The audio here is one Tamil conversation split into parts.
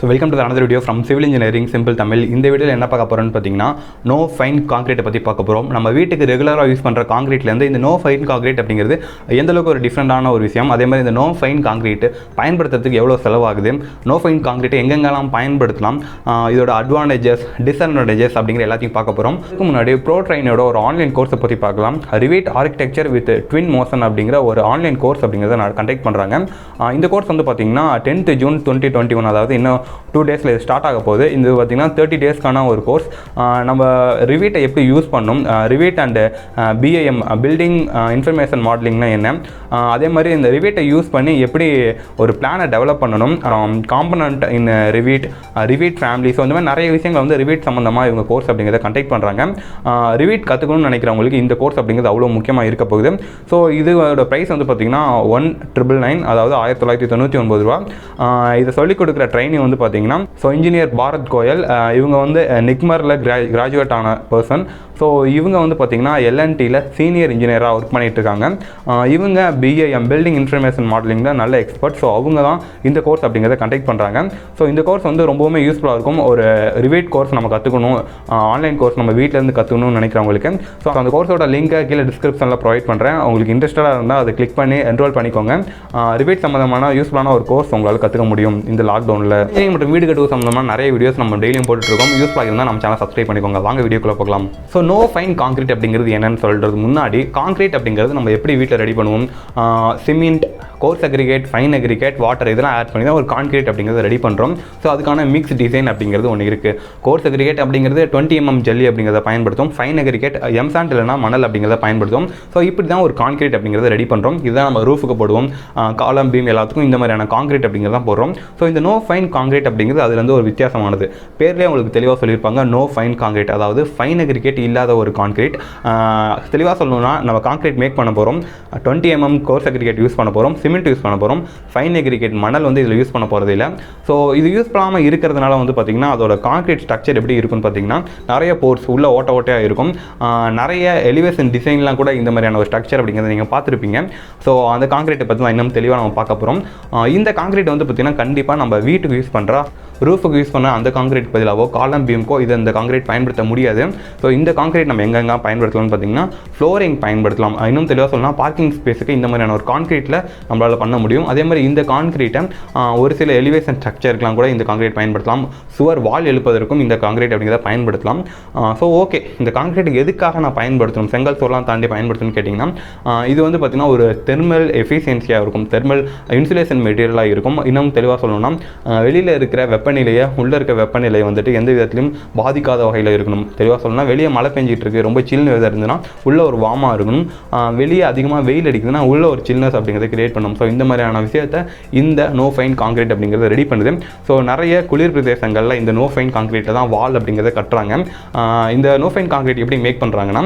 So welcome to another video from Civil Engineering Simple Tamil. இந்த வீடியோல என்ன பார்க்க போறோம்னு பாத்தீங்கன்னா நோ ஃபைன் கான்கிரீட் பத்தி பார்க்க போறோம். நம்ம வீட்டுக்கு ரெகுலரா யூஸ் பண்ற கான்கிரீட்ல இருந்து இந்த நோ ஃபைன் கான்கிரீட் அப்படிங்கிறது எந்த அளவுக்கு ஒரு டிஃபரண்டான ஒரு விஷயம். அதே மாதிரி இந்த நோ ஃபைன் கான்கிரீட் பயன்படுத்துறதுக்கு எவ்வளவு செலவாகுது, நோ ஃபைன் கான்கிரீட் எங்கெங்கெல்லாம் பயன்படுத்தலாம், இதோட அட்வான்டேஜஸ் டிஸ்அட்வான்டேஜஸ் அப்படிங்கிற எல்லாத்தையும் பார்க்க போறோம். அதுக்கு முன்னாடி PROTRAINYயோட ஒரு ஆன்லைன் கோர்ஸை பத்தி பார்க்கலாம். REVIT Architecture with Twin Motion அப்படிங்கிற ஒரு ஆன்லைன் கோர்ஸ் அப்படிங்கிறத நான் கண்டக்ட் பண்றாங்க. இந்த கோர்ஸ் வந்து பாத்தீங்கன்னா 10th June 2021, அதாவது இன்னும் 2 daysல இது ஸ்டார்ட் ஆக போகுது. இது பார்த்தீங்கன்னா 30 daysக்கான ஒரு கோர்ஸ். நம்ம ரிவிட்டை எப்படி யூஸ் பண்ணணும், Revit and BIM building information மாடலிங்னா என்ன, அதே மாதிரி இந்த ரிவிட்டை யூஸ் பண்ணி எப்படி ஒரு பிளானை டெவலப் பண்ணணும், காம்பனண்ட் இன் ரிவிட் ஃபேமிலி, ஸோ இந்த மாதிரி நிறைய விஷயங்கள் வந்து ரிவிட் சம்மந்தமாக இவங்க கோர்ஸ் அப்படிங்கிறத கண்டக்ட் பண்ணுறாங்க. ரிவிட் கற்றுக்கணும்னு நினைக்கிறவங்களுக்கு இந்த கோர்ஸ் அப்படிங்கிறது அவ்வளோ முக்கியமாக இருக்க போகுது. ஸோ இதோட ப்ரைஸ் வந்து பார்த்தீங்கன்னா 1999, அதாவது 1999 ரூபா. இதை சொல்லிக் கொடுக்குற ட்ரைனிங் வந்து பார்த்தீங்கன்னா இன்ஜினியர் பாரத் கோயல், இவங்க வந்து NICMARல கிராஜுவேட் ஆன பர்சன். ஸோ இவங்க வந்து பார்த்தீங்கன்னா L&Tல சீனியர் இன்ஜினியராக ஒர்க் பண்ணிட்டு இருக்காங்க. இவங்க BIM பில்டிங் இன்ஃபர்மேஷன் மாடலிங்கில் நல்ல எக்ஸ்பர்ட். ஸோ அவங்க தான் இந்த கோர்ஸ் அப்படிங்கிறத கண்டக்ட் பண்ணுறாங்க. ஸோ இந்த கோர்ஸ் வந்து ரொம்பவுமே யூஸ்ஃபுல்லாக இருக்கும். ஒரு ரிவிட் கோர்ஸ் நம்ம கற்றுக்கணும், ஆன்லைன் கோர்ஸ் நம்ம வீட்டிலேருந்து கற்றுக்கணும்னு நினைக்கிறவங்களுக்கு. ஸோ அந்த கோர்ஸோட லிங்கை கீழே டிஸ்கிரிப்ஷனில் ப்ரொவைட் பண்ணுறேன். உங்களுக்கு இன்ட்ரெஸ்டடாக இருந்தால் அதை கிளிக் பண்ணி என்ரோல் பண்ணிக்கோங்க. ரிவிட் சம்மந்தமான யூஸ்ஃபுல்லான ஒரு கோர்ஸ் உங்களால் கற்றுக்க முடியும் இந்த லாக்டவுனில். மற்றும் வீடு கட்டுவது சம்மந்தமாக நிறைய வீடியோஸ் நம்ம டெய்லியும் போட்டுருக்கோம். யூஸ்ஃபுல்லாக இருந்தால் நம்ம சேனல் சப்ஸ்கிரைப் பண்ணிக்கோங்க. வாங்க வீடியோக்குள்ளே போகலாம். ஸோ நோ ஃபைன் கான்கிரீட் அப்படிங்கிறது என்னன்னு சொல்கிறது முன்னாடி, கான்கிரீட் அப்படிங்கிறது நம்ம எப்படி வீட்டில் ரெடி பண்ணுவோம், cement, course aggregate, fine aggregate, water இதெல்லாம் ஆட் பண்ணி தான் ஒரு கான்கிரீட் அப்படிங்கிறத ரெடி பண்ணுறோம். ஸோ அதுக்கான மிக்ஸ் டிசைன் அப்படிங்கிறது ஒன்று இருக்குது. கோர்ஸ் அக்ரிகேட் அப்படிங்கிறது 20 mm ஜல்லி அப்படிங்கிறத பயன்படுத்தும். ஃபைன் அக்ரிகேட் எம்சாண்ட் இல்லைனா மணல் அப்படிங்கிறத பயன்படுத்தும். ஸோ இப்படி தான் ஒரு கான்கிரீட் அப்படிங்கிறத ரெடி பண்ணுறோம். இதுதான் நம்ம ரூஃபுக்கு போடுவோம், காலம் பீம் எல்லாத்துக்கும் இந்த மாதிரியான கான்கிரீட் அப்படிங்கிறத போடுறோம். ஸோ இந்த நோ ஃபைன் கான்கிரீட் அப்படிங்கிறது அதுலேருந்து ஒரு வித்தியாசமானது. பேர்லேயே உங்களுக்கு தெளிவாக சொல்லியிருப்பாங்க, நோ ஃபைன் கான்கிரீட், அதாவது ஃபைன் அக்ரிகேட் இல்லாத ஒரு கான்கிரீட். தெளிவாக சொல்லணும்னா நம்ம கான்கிரீட் மேக் பண்ண போகிறோம், 20 mm கோர்ஸ் அக்ரிகேட் யூஸ் பண்ண போகிறோம், சிமெண்ட் யூஸ் பண்ண போகிறோம், ஃபைன் அக்ரிகேட் மணல் வந்து இதில் யூஸ் பண்ண போகிறது இல்லை. ஸோ இது யூஸ் பண்ணாமல் இருக்கிறதுனால வந்து பார்த்திங்கன்னா அதோட கான்கிரீட் ஸ்ட்ரக்சர் எப்படி இருக்குன்னு பார்த்தீங்கன்னா நிறைய போர்ஸ் உள்ள ஓட்டையாக இருக்கும். நிறைய எலிவேஷன் டிசைன்லாம் கூட இந்த மாதிரியான ஒரு ஸ்ட்ரக்சர் அப்படிங்கிறத நீங்கள் பார்த்துருப்பீங்க. ஸோ அந்த கான்கிரீட்டை பற்றி தான் இன்னும் தெளிவாக நம்ம பார்க்க போகிறோம். இந்த கான்கிரீட் வந்து பார்த்திங்கன்னா கண்டிப்பாக நம்ம வீட்டுக்கு யூஸ் பண்ணுறா ரூஃபுக்கு யூஸ் பண்ண அந்த கான்கிரீட் பதிலாகவோ காலம் பீமுக்கோ இது இந்த கான்கிரீட் பயன்படுத்த முடியாது. ஸோ இந்த கான்கிரீட் நம்ம எங்கெங்கே பயன்படுத்தலாம்னு பார்த்தீங்கன்னா ஃப்ளோரிங் பயன்படுத்தலாம். இன்னும் தெளிவாக சொல்லலாம், பார்க்கிங் ஸ்பேஸுக்கு இந்த மாதிரியான ஒரு கான்கிரீட்டில் நம்மளால் பண்ண முடியும். அதே மாதிரி இந்த கான்கிரீட்டை ஒரு சில எலிவேஷன் ஸ்ட்ரக்சருக்கெலாம் கூட இந்த கான்கிரீட் பயன்படுத்தலாம். சுவர் வால் எழுப்பதற்கும் இந்த கான்கிரீட் அப்படிங்கிறத பயன்படுத்தலாம். ஸோ ஓகே, இந்த கான்கிரீட் எதுக்காக நான் பயன்படுத்தணும், செங்கல் சோர்லாம் தாண்டி பயன்படுத்தணும்னு கேட்டிங்கன்னா இது வந்து பார்த்திங்கன்னா ஒரு தெர்மல் எஃபிஷியன்சியாக இருக்கும், தெர்மல் இன்சுலேஷன் மெட்டீரியலாக இருக்கும். இன்னும் தெளிவாக சொல்லணும்னா வெளியில் இருக்கிற வெப்பநிலையை உள்ளே இருக்க வெப்பநிலையை வந்துட்டு எந்த விதத்திலும் பாதிக்காத வகையில் இருக்கணும். தெளிவாக சொல்லணும்னா வெளியே மழை பெஞ்சிட்டு இருக்கு, ரொம்ப சில்னு வெதர் இருந்ததுன்னா உள்ள ஒரு வார்மாக இருக்கணும், வெளியே அதிகமாக வெயில் அடிக்குதுன்னா உள்ள ஒரு சில்னஸ் அப்படிங்கிறத கிரியேட் பண்ணணும். ஸோ இந்த மாதிரியான விஷயத்தை இந்த நோ ஃபைன் கான்கிரீட் அப்படிங்கிறத ரெடி பண்ணுது. ஸோ நிறைய குளிர் பிரதேசங்களில் இந்த நோ ஃபைன் கான்கிரீட்டில் தான் வால் அப்படிங்கிறத கட்டுறாங்க. இந்த நோ ஃபைன் கான்கிரீட் எப்படி மேக் பண்ணுறாங்கன்னா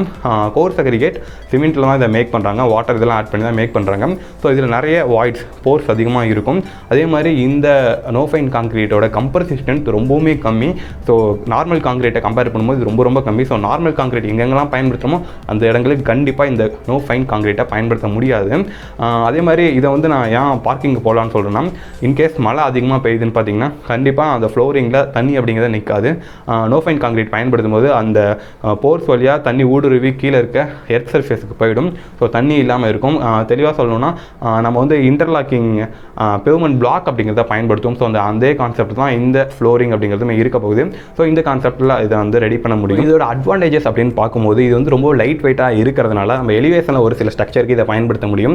கோர்ஸ் அக்ரிகேட் சிமெண்ட்டில் தான் இதை மேக் பண்ணுறாங்க, வாட்டர் இதெல்லாம் ஆட் பண்ணி தான் மேக் பண்ணுறாங்க. ஸோ இதில் நிறைய வாய்ட்ஸ் போர்ஸ் அதிகமாக இருக்கும். அதே மாதிரி இந்த நோ ஃபைன் கான்கிரீட்டோட கம்ப்ரசிஸ்டன்ட் ரொம்பவுமே கம்மி. ஸோ நார்மல் கான்கிரீட்டை கம்பேர் பண்ணும்போது இது ரொம்ப ரொம்ப கம்மி. ஸோ நார்மல் கான்கிரீட் எங்கெங்கெல்லாம் பயன்படுத்துமோ அந்த இடங்களுக்கு கண்டிப்பாக இந்த நோ ஃபைன் கான்கிரீட்டை பயன்படுத்த முடியாது. அதே மாதிரி இதை வந்து நான் ஏன் பார்க்கிங் போகலான்னு சொல்கிறேன்னா, இன்கேஸ் மழை அதிகமாக பெய்யுதுன்னு பார்த்தீங்கன்னா கண்டிப்பாக அந்த ஃப்ளோரிங்கில் தண்ணி அப்படிங்கிறத நிற்காது. நோ ஃபைன் கான்கிரீட் பயன்படுத்தும் போது அந்த போர்ஸ் வழியாக தண்ணி ஊடுருவி கீழே இருக்க எர்த் சர்ஃபேஸுக்கு போயிடும். ஸோ தண்ணி இல்லாமல் இருக்கும். தெளிவாக சொல்லணும்னா நம்ம வந்து இன்டர்லாக்கிங் பேவ்மெண்ட் பிளாக் அப்படிங்கிறத பயன்படுத்தும். ஸோ அதே கான்செப்ட் தான் இந்த ஃப்ளோரிங் அப்படிங்கிறதுமே இருக்க போகுது. ஸோ இந்த கான்செப்டில் இதை வந்து ரெடி பண்ண முடியும். இதோட அட்வான்டேஜஸ் அப்படின்னு பார்க்கும்போது இது வந்து ரொம்ப லைட் வெயிட்டாக இருக்கிறதுனால நம்ம எலிவேஷனில் ஒரு சில ஸ்ட்ரக்சருக்கு இதை பயன்படுத்த முடியும்.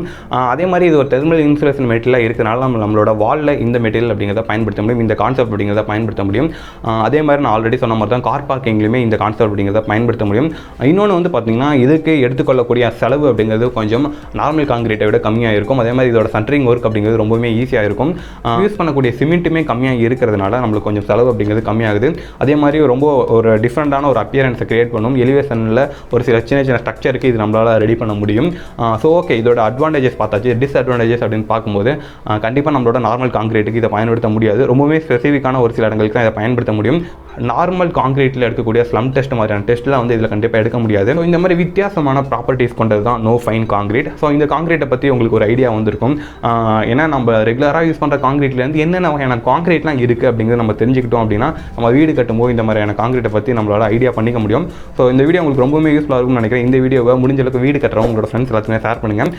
அதே மாதிரி இது ஒரு தெர்மல் இன்சுலேஷன் மெட்டீரியலாக இருக்கிறதுனால நம்மளோட வாலில் இந்த மெட்டீரியல் அப்படிங்கிறத பயன்படுத்த முடியும், இந்த கான்செப்ட் அப்படிங்கிறத பயன்படுத்த முடியும். அதே மாதிரி நான் ஆல்ரெடி சொன்ன மாதிரி தான் கார் பார்க்கிங்லையுமே இந்த கான்செப்ட் அப்படிங்கிறத பயன்படுத்த முடியும். இன்னொன்று வந்து பார்த்தீங்கன்னா இதுக்கு எடுத்துக்கொள்ளக்கூடிய செலவு அப்படிங்கிறது கொஞ்சம் நார்மல் கான்கிரீட்டை விட கம்மியாக இருக்கும். அதே மாதிரி இதோட சென்டரிங் ஒர்க் அப்படிங்கிறது ரொம்பவே ஈஸியாக இருக்கும். யூஸ் பண்ணக்கூடிய சிமெண்ட்டுமே கம்மியாக இருக்கிறதுனால நம்மளுக்கு கொஞ்சம் செலவு அப்படிங்கிறது கம்மியாகுது. அதே மாதிரி ரொம்ப ஒரு டிஃப்ரெண்டான ஒரு அப்பியரன்ஸை கிரியேட் பண்ணும். எலிவேஷனில் ஒரு சில சின்ன சின்ன ஸ்ட்ரக்சருக்கு இது நம்மளால் ரெடி பண்ண முடியும். ஸோ ஓகே, இதோட அட்வான்டேஜஸ் பார்த்தாச்சு. டிஸ்அட்வான்டேஜஸ் அப்படின்னு பார்க்கும்போது கண்டிப்பாக நம்மளோட நார்மல் கான்கிரீட்டுக்கு இதை பயன்படுத்த முடியாது. ரொம்பவே ஸ்பெசிஃபிக்கான ஒரு சில இடங்களுக்கு தான் இதை பயன்படுத்த முடியும். நார்மல் கான்கிரீட்டில் எடுக்கக்கூடிய ஸ்லம் டெஸ்ட் மாதிரியான டெஸ்ட்லாம் வந்து இதில் கண்டிப்பாக எடுக்க முடியாது. ஸோ இந்த மாதிரி வித்தியாசமான ப்ராப்பர்ட்டிஸ் கொண்டது தான் நோ ஃபைன் கான்கிரீட். ஸோ இந்த கான்கிரீட்டை பற்றி உங்களுக்கு ஒரு ஐடியா வந்திருக்கும். ஏன்னா நம்ம ரெகுலராக யூஸ் பண்ணுற கான்கிரீட்லேருந்து என்னென்ன வகையான கான்கிரீட்லாம் இருக்குது அப்படிங்கிறது அப்படிங்கிறது நம்ம தெரிஞ்சுக்கிட்டோம் அப்படின்னா நம்ம வீடு கட்டும்போது இந்த மாதிரியான காங்கிரீட்டை பற்றி நம்மளால ஐடியா பண்ணிக்க முடியும். ஸோ இந்த வீடியோ உங்களுக்கு ரொம்பவே யூஸ்ஃபுல்லாக இருக்கும்னு நினைக்கிறேன். இந்த வீடியோவை முடிஞ்ச அளவுக்கு வீடு கட்டுறவங்க உங்களோட ஃப்ரெண்ட்ஸ் எல்லாத்துக்குமே ஷேர் பண்ணுங்கள்.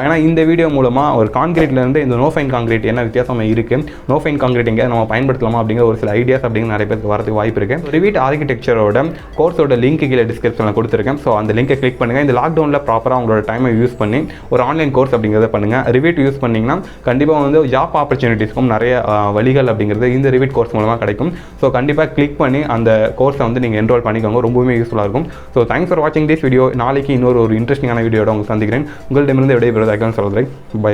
ஏன்னா இந்த வீடியோ மூலமாக ஒரு காங்கிரீட்லேருந்து இந்த நோ ஃபைன் காங்கிரீட் என்ன வித்தியாசம் இருக்குது, நோ ஃபைன் காங்கிரீட் எங்கே நம்ம பயன்படுத்தலாமா அப்படிங்கிற ஒரு சில ஐடியாஸ் அப்படிங்கிற நிறைய பேருக்கு வரதுக்கு வாய்ப்பு இருக்குது. REVIT ஆர்கிடெக்சரோட கோர்ஸோட லிங்க் கீழே டிஸ்கிரிப்ஷனில் கொடுத்துருக்கேன். ஸோ அந்த லிங்கை கிளிக் பண்ணுங்கள். இந்த லாக்டவுனில் ப்ராப்பராக உங்களோட டைமை யூஸ் பண்ணி ஒரு ஆன்லைன் கோர்ஸ் அப்படிங்கிறத பண்ணுங்கள். REVIT யூஸ் பண்ணிங்கன்னா கண்டிப்பாக வந்து ஜாப் ஆப்பர்ச்சுனிட்டிஸ்க்கும் நிறைய வழிகள் அப்படிங்கிறது இந்த REVIT கோர்ஸ் மூலமாக கிடைக்கும். ஸோ கண்டிப்பாக கிளிக் பண்ணி அந்த கோர்ஸை வந்து நீங்கள் என்ரோல் பண்ணிக்கோங்க. ரொம்பவுமே யூஸ்ஃபுல்லாக இருக்கும். ஸோ தேங்க்ஸ் ஃபார் வாட்சிங் திஸ் வீடியோ. நாளைக்கு இன்னொரு இன்ட்ரெஸ்டிங்கான வீடியோட உங்களுக்கு சந்திக்கிறேன். உங்களிடமிருந்து விடைபெறுவதாக சொல்கிறேன். பை.